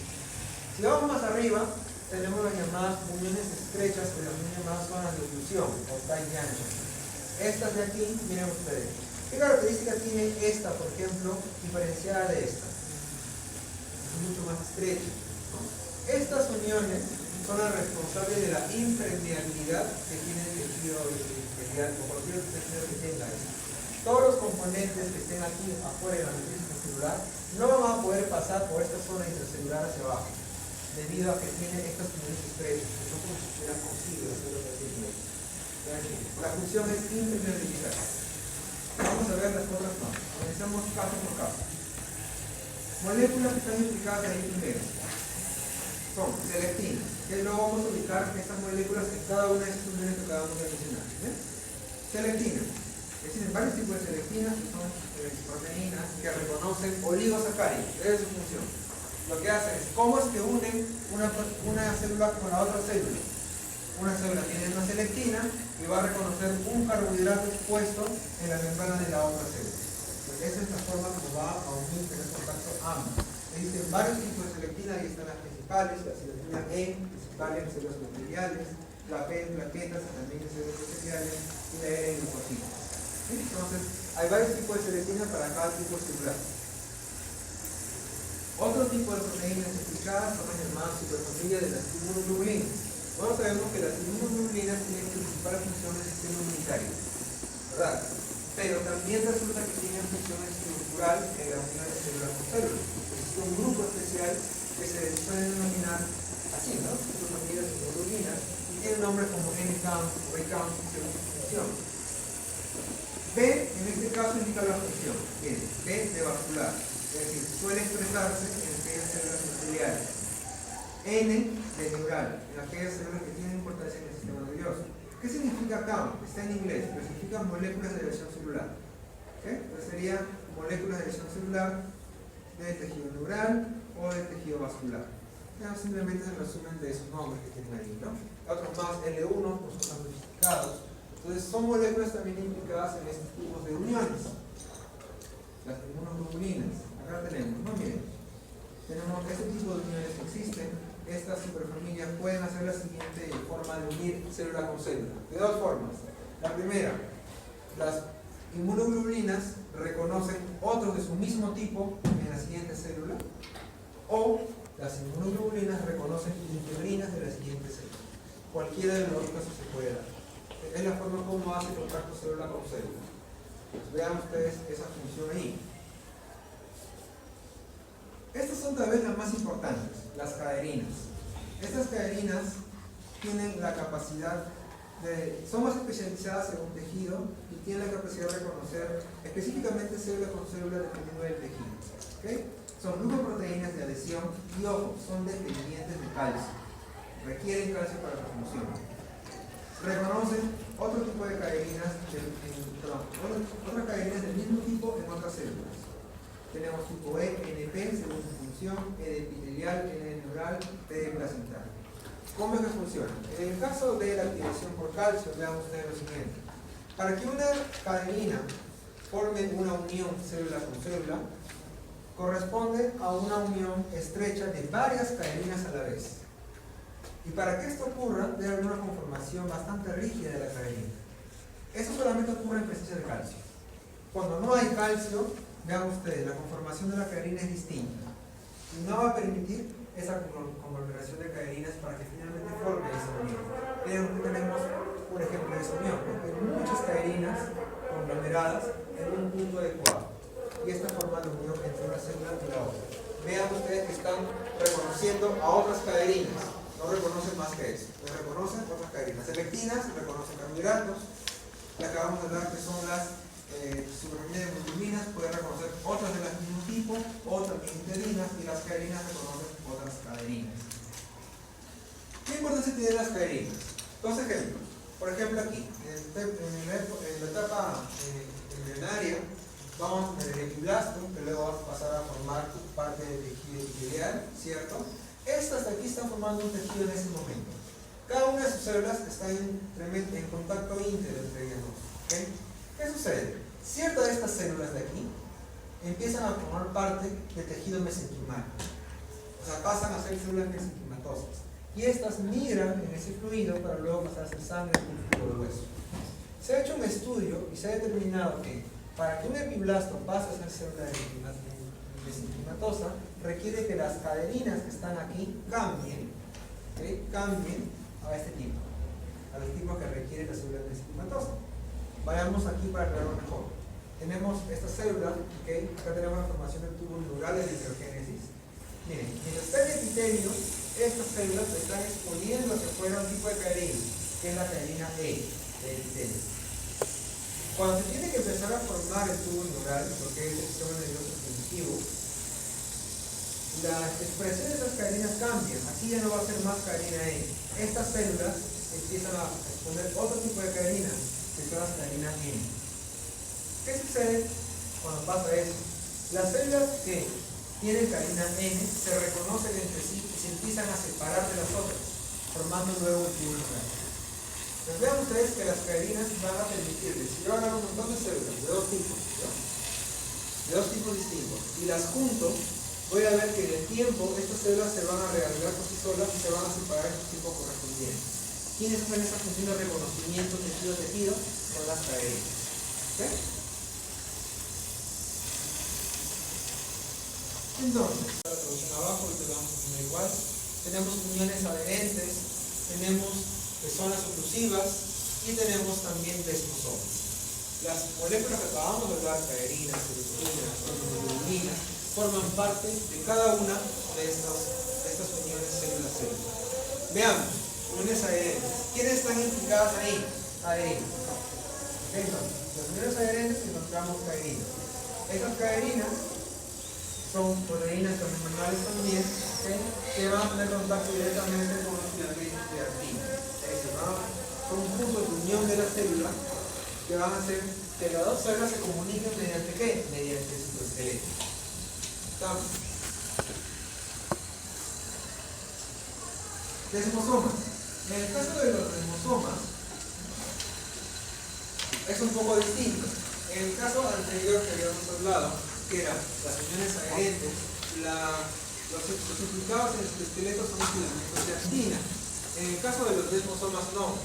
Si vamos más arriba, tenemos las llamadas uniones estrechas, que las llamadas zonas de dilución o tight junction. Estas de aquí, miren ustedes. ¿Qué característica tiene esta, por ejemplo, diferenciada de esta? Es mucho más estrecha, ¿no? Estas uniones son las responsables de la impermeabilidad que tiene el tejido epitelial o cualquier tejido que tenga esto. Todos los componentes que estén aquí afuera de la matriz intracelular no van a poder pasar por esta zona intracelular hacia abajo, debido a que tiene estas uniones estrechas, que son como si estuvieran cosidas, eso es lo que tiene. La función es impermeabilizar. Vamos a ver las otras más. Comenzamos caso por caso. Moléculas que están implicadas ahí primero son selectinas, que luego vamos a ubicar estas moléculas en cada una de esas uniones que acabamos de mencionar. Selectinas. Existen varios tipos de selectinas que son proteínas que reconocen oligosacáridos. Esa es su función. Lo que hacen es cómo es que unen una célula con la otra célula. Una célula tiene una selectina y va a reconocer un carbohidrato expuesto en la membrana de la otra célula. Pues esa es la forma como va a unir en el contacto ambos. Existen varios tipos de selectina, ahí están las principales, la selectina E, principal en células epiteliales, la P en plaquetas, también en células epiteliales, y la E en leucocitos. ¿Sí? Entonces, hay varios tipos de selectina para cada tipo celular. Otro tipo de proteínas implicadas son las llamadas superfamilias de las inmunoglobulinas. Bueno, sabemos que las inmunoglobulinas tienen principales funciones de sistema inmunitario, ¿verdad? Pero también resulta que tienen funciones estructurales en la unión de células con células. Existe un grupo especial que se puede denominar así, ¿no? Superfamilias de inmunoglobulinas, y tiene nombres como N-count o E-count según su función. B, en este caso, indica la función. Bien, B de vascular, es decir, suele expresarse en aquellas células epiteliales. N de neural, en aquellas células que tienen importancia en el sistema nervioso. ¿Qué significa count? Está en inglés, pero significa moléculas de lesión celular. ¿Okay? Entonces sería moléculas de lesión celular de tejido neural o de tejido vascular. Ya, simplemente es el resumen de esos nombres que tienen ahí, ¿no? Otros más, L1, pues son amplificados. Entonces son moléculas también implicadas en estos tipos de uniones. Las inmunoglobulinas. Acá tenemos, ¿no? Miren. Tenemos este tipo de uniones que existen. Estas superfamilias pueden hacer la siguiente forma de unir célula con célula. De dos formas. La primera, las inmunoglobulinas reconocen otros de su mismo tipo en la siguiente célula, o las inmunoglobulinas reconocen integrinas de la siguiente célula. Cualquiera de los dos casos se puede dar. Es la forma como hace contacto célula con célula. Pues vean ustedes esa función ahí. Estas son tal vez las más importantes, las caderinas. Estas caderinas tienen la capacidad son más especializadas según tejido y tienen la capacidad de reconocer específicamente célula con célula dependiendo del tejido. ¿Okay? Son glucoproteínas de adhesión y, ojo, son dependientes de calcio. Requieren calcio para su función. Reconocen otro tipo de caderinas, otras caderinas del mismo tipo en otras células. Tenemos tipo E, NP, según su función, E de epitelial, N de neural, T de placental. ¿Cómo es que funciona? En el caso de la activación por calcio, veamos ustedes lo siguiente. Para que una cadenina forme una unión célula con célula, corresponde a una unión estrecha de varias cadeninas a la vez. Y para que esto ocurra, debe haber una conformación bastante rígida de la cadenina. Eso solamente ocurre en presencia de calcio. Cuando no hay calcio, vean ustedes, la conformación de la cadenina es distinta. Y no va a permitir esa conglomeración de cadeninas para que finalmente forme esa unión. Vean que tenemos un ejemplo de esa unión, porque hay muchas caerinas conglomeradas en un punto adecuado. Y esta forma la unión entre una célula y la otra. Vean ustedes que están reconociendo a otras caerinas. No reconocen más que eso. No reconocen otras caerinas. Selectinas reconocen carbohidratos. Le acabamos de hablar que son las subraminas de hemoglobina, pueden reconocer otras de las mismo tipo, otras interinas, y las caerinas reconocen otras caerinas. ¿Qué importancia tienen las caerinas? Dos ejemplos. Por ejemplo, aquí, en la etapa embrionaria, vamos a tener el epiblasto, que luego va a pasar a formar parte del tejido epitelial, ¿cierto? Estas de aquí están formando un tejido en ese momento. Cada una de sus células está en contacto íntegro entre ellas dos. ¿Okay? ¿Qué sucede? Ciertas de estas células de aquí empiezan a formar parte del tejido mesenquimático. O sea, pasan a ser células mesenquimatosas. Y estas migran en ese fluido para luego pasar a ser sangre y fluido de hueso. Se ha hecho un estudio y se ha determinado que para que un epiblasto pase a ser célula mesenquimatosa, requiere que las cadeninas que están aquí cambien, ¿okay? Cambien a este tipo, a los tipos que requiere la célula mesenquimatosa. Vayamos aquí para aclararlo mejor. Tenemos esta célula, ¿okay? Acá tenemos la formación de tubos neurales de heterogénesis. Miren, mientras está en el epitelio, estas células están exponiendo hacia afuera un tipo de caderina, que es la caderina E del epitelio. Cuando se tiene que empezar a formar el tubo neural, porque es el sistema nervioso primitivo, la expresión de estas cadenas cambian. Aquí ya no va a ser más caderina E. Estas células empiezan a exponer otro tipo de cadenas, que son las cadeninas N. ¿Qué sucede cuando pasa eso? Las células que tienen cadena N se reconocen entre sí y se empiezan a separar de las otras, formando luego el tubo neural. Pues vean ustedes que las cadenas van a permitirles, si yo agarro un montón de células de dos tipos, ¿no? De dos tipos distintos, y las junto, voy a ver que en el tiempo estas células se van a rearreglar por sí solas y se van a separar en su tipo correspondiente. ¿Quiénes hacen esa función de reconocimiento tejido-tejido? Son las cadenas. ¿Okay? Entonces, la traducción abajo, ahorita lo vamos a poner igual. Tenemos uniones adherentes, tenemos zonas oclusivas y tenemos también desmosomas. Las moléculas que acabamos de hablar, caerinas, serotoninas, hemoglobina, forman parte de cada una de estas uniones célula-célula. Veamos, uniones adherentes. ¿Quiénes están implicadas ahí? Adherinas. Entonces, las uniones adherentes encontramos caerinas. Estas caerinas son proteínas terminales también, ¿okay? Que van a tener contacto directamente con los filamentos de actina. Es decir, son un punto de unión de la célula que van a hacer que las dos células se comuniquen mediante ¿qué? Mediante el citoesqueleto. ¿Estamos? Desmosomas. En el caso de los desmosomas es un poco distinto. En el caso anterior que habíamos hablado, que eran las uniones adherentes, los implicados en el esqueleto son los filamentos de actina. En el caso de los desmosomas no,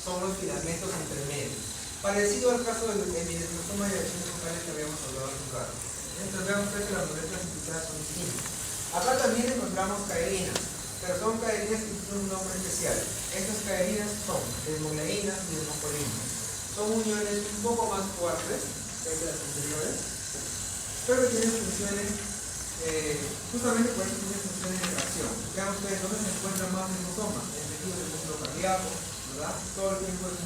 son los filamentos intermedios. Parecido al caso del desmosoma de acción focal que habíamos hablado hace un rato. Entonces veamos que las moléculas implicadas son distintas. Acá también encontramos caerinas, pero son caerinas que tienen un nombre especial. Estas caerinas son desmogleínas y desmocolinas. Son uniones un poco más fuertes que las anteriores, pero tienen funciones, justamente por eso tienen funciones de tracción. Vean ustedes dónde se encuentran más desmosomas, en el tejido del músculo cardíaco, ¿verdad? Todo el tiempo el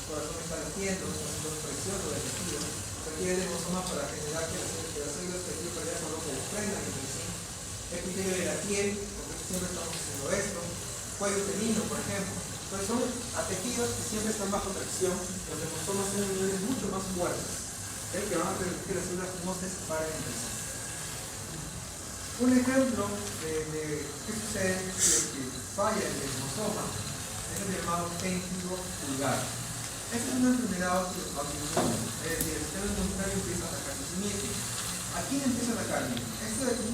corazón está latiendo, está haciendo presión sobre el tejido, requiere desmosomas para generar que las células del tejido cardíaco no se desprendan entre sí. Epitelio de la piel, porque siempre estamos haciendo esto. Cuello uterino, por ejemplo. Entonces son tejidos que siempre están bajo tracción. Los desmosomas son uniones mucho más fuertes, que van a permitir que las células no se separen entre sí. Un ejemplo de qué sucede si falla el desmosoma es el llamado péndulo pulgar. Esta es una enfermedad autoinmune, es decir, el sistema inmunitario empieza a atacar a sí mismo. ¿A quién empieza a atacar? Este de aquí,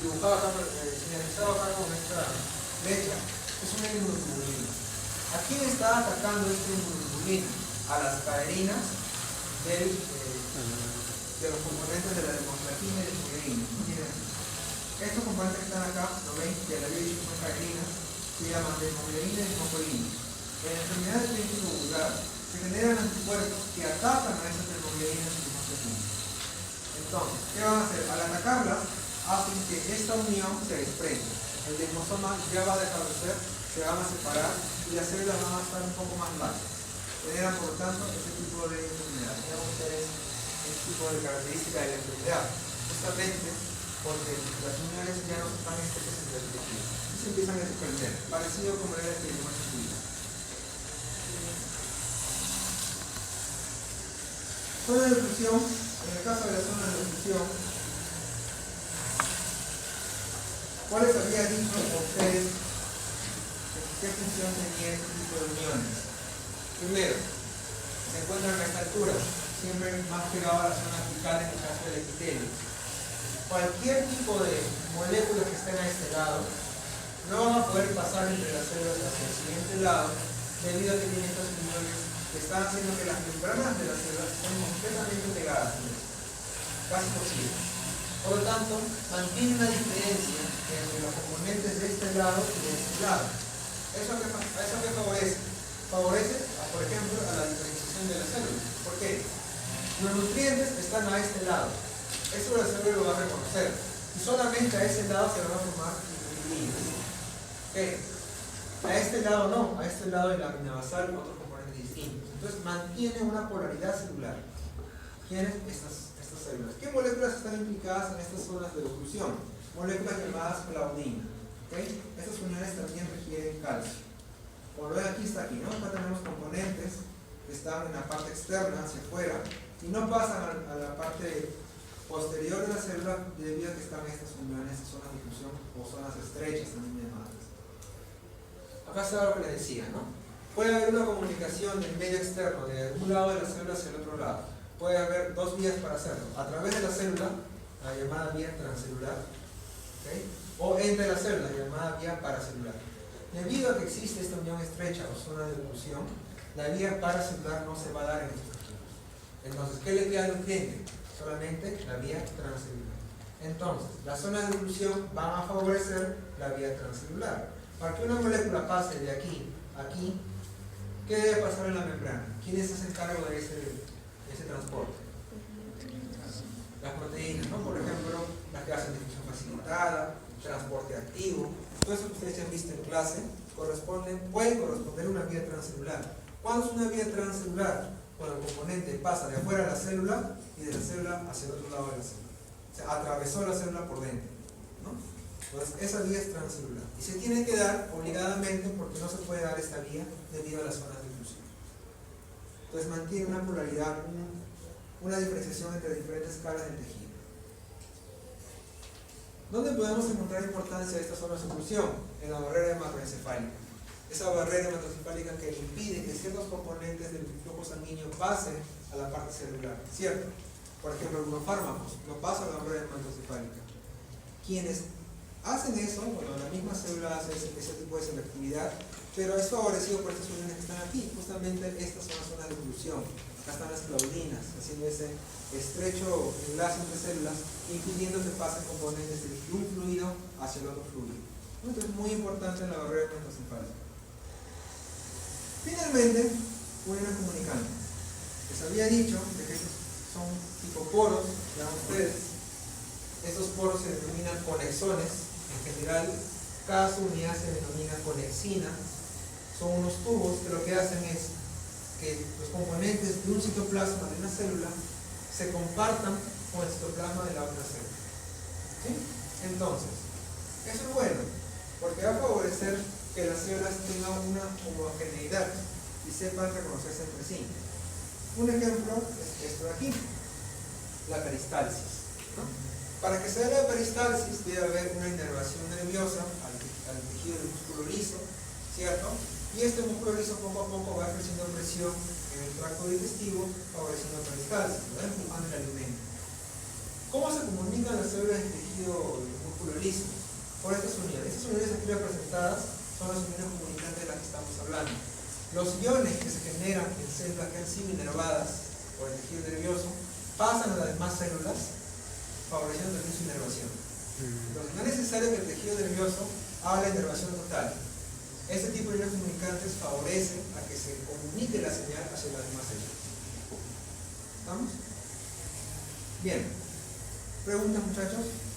dibujado acá, señalizado acá con esta flecha, es una inmunoglobulina. ¿A quién está atacando esta inmunoglobulina? A las caerinas de los componentes de la hemoglobina y de la hemoglobina. Estos componentes que están acá, lo ven, ya la había dicho, son caerinas, se llaman hemoglobina y hemoglobina. En enfermedades de tipo tubular se generan anticuerpos que atacan a esas hemoglobina proteínas. Entonces, ¿qué van a hacer? Al atacarlas, hacen que esta unión se desprenda. El desmosoma ya va a dejar de ser, se van a separar y las células van a estar un poco más bajas. Generan, por lo tanto, este tipo de enfermedad. Digamos que es este tipo de característica de la enfermedad. Justamente porque las uniones ya no están estrechas entre el tejido. Y se empiezan a desprender, parecido como era el tejido masculino. Zona de oclusión, en el caso de la zona de oclusión, ¿cuáles había dicho a ustedes qué función tenía este tipo de uniones? Primero, se encuentran a esta altura, siempre más pegado a la zona apical en el caso del epitelio. Cualquier tipo de moléculas que estén a este lado no van a poder pasar entre las células hacia el siguiente lado debido a que tienen estas uniones que están haciendo que las membranas de las células estén completamente pegadas, casi posible. Por lo tanto, mantiene una diferencia entre los componentes de este lado y de este lado. ¿Eso qué favorece? Favorece, por ejemplo, a la diferenciación de las células. ¿Por qué? Los nutrientes están a este lado. Eso la célula lo va a reconocer. Y solamente a ese lado se van a formar líneas. ¿Okay? A este lado no, a este lado de la lámina basal otros componentes distintos. Entonces mantiene una polaridad celular. ¿Quiénes? Estas células. ¿Qué moléculas están implicadas en estas zonas de oclusión? Moléculas llamadas claudina. ¿Okay? Estas uniones también requieren calcio. Como ven aquí está aquí, ¿no? Acá tenemos componentes que están en la parte externa, hacia afuera, y no pasan a la parte posterior de la célula debido a que están estas uniones, zonas de oclusión o zonas estrechas también llamadas. Acá está lo que les decía, ¿no? Puede haber una comunicación del medio externo de un lado de la célula hacia el otro lado. Puede haber dos vías para hacerlo. A través de la célula, la llamada vía transcelular, ¿okay? O entre la célula, la llamada vía paracelular. Debido a que existe esta unión estrecha o zona de oclusión, la vía paracelular no se va a dar en estos tejidos. Entonces, ¿qué le queda al nutriente? Solamente la vía transcelular. Entonces, las zonas de oclusión van a favorecer la vía transcelular. Para que una molécula pase de aquí a aquí, ¿qué debe pasar en la membrana? ¿Quiénes se hacen cargo de ese transporte? Las proteínas, ¿no? Por ejemplo, las que hacen difusión facilitada, transporte activo. Todo eso que ustedes ya han visto en clase puede corresponder a una vía transcelular. ¿Cuándo es una vía transcelular? Cuando el componente pasa de afuera de la célula y de la célula hacia el otro lado de la célula. O sea, atravesó la célula por dentro, ¿no? Entonces, esa vía es transcelular. Y se tiene que dar obligadamente porque no se puede dar esta vía debido a las zonas de oclusión. Entonces, mantiene una polaridad, una diferenciación entre diferentes caras del tejido. ¿Dónde podemos encontrar importancia de estas zonas de oclusión? En la barrera hematoencefálica. Esa barrera hematoencefálica que impide que ciertos componentes del flujo sanguíneo pasen a la parte celular, ¿cierto? Por ejemplo, algunos fármacos no pasan a la barrera hematoencefálica. Quienes hacen eso, bueno, la misma célula hace ese tipo de selectividad, pero es favorecido por estas uniones que están aquí. Justamente estas son las zonas de oclusión. Acá están las claudinas, haciendo ese estrecho enlace entre células, impidiendo que pasen componentes de un fluido hacia el otro fluido. Entonces es muy importante en la barrera hematoencefálica. Finalmente, uniones comunicantes. Les había dicho de que estos son tipo poros, ya ustedes. Estos poros se denominan conexones. En general, cada unidad se denomina conexina. Son unos tubos que lo que hacen es que los componentes de un citoplasma de una célula se compartan con el citoplasma de la otra célula. ¿Sí? Entonces, eso es bueno, porque va a favorecer que las células tengan una homogeneidad y sepan reconocerse entre sí. Un ejemplo es esto de aquí, la peristalsis, ¿no? Para que se dé la peristalsis debe haber una inervación nerviosa al tejido del músculo liso, ¿cierto? Y este músculo liso poco a poco va ejerciendo presión en el tracto digestivo, favoreciendo la peristalsis, va empujando el alimento. ¿Cómo se comunican las células del tejido del músculo liso? Por estas uniones. Estas uniones aquí representadas son las uniones comunicantes de las que estamos hablando. Los iones que se generan en células que han sido inervadas por el tejido nervioso pasan a las demás células, favoreciendo también su inervación. Entonces, no es necesario que el tejido nervioso haga la inervación total. Este tipo de líneas comunicantes favorece a que se comunique la señal hacia las demás células. ¿Estamos? Bien. ¿Preguntas, muchachos?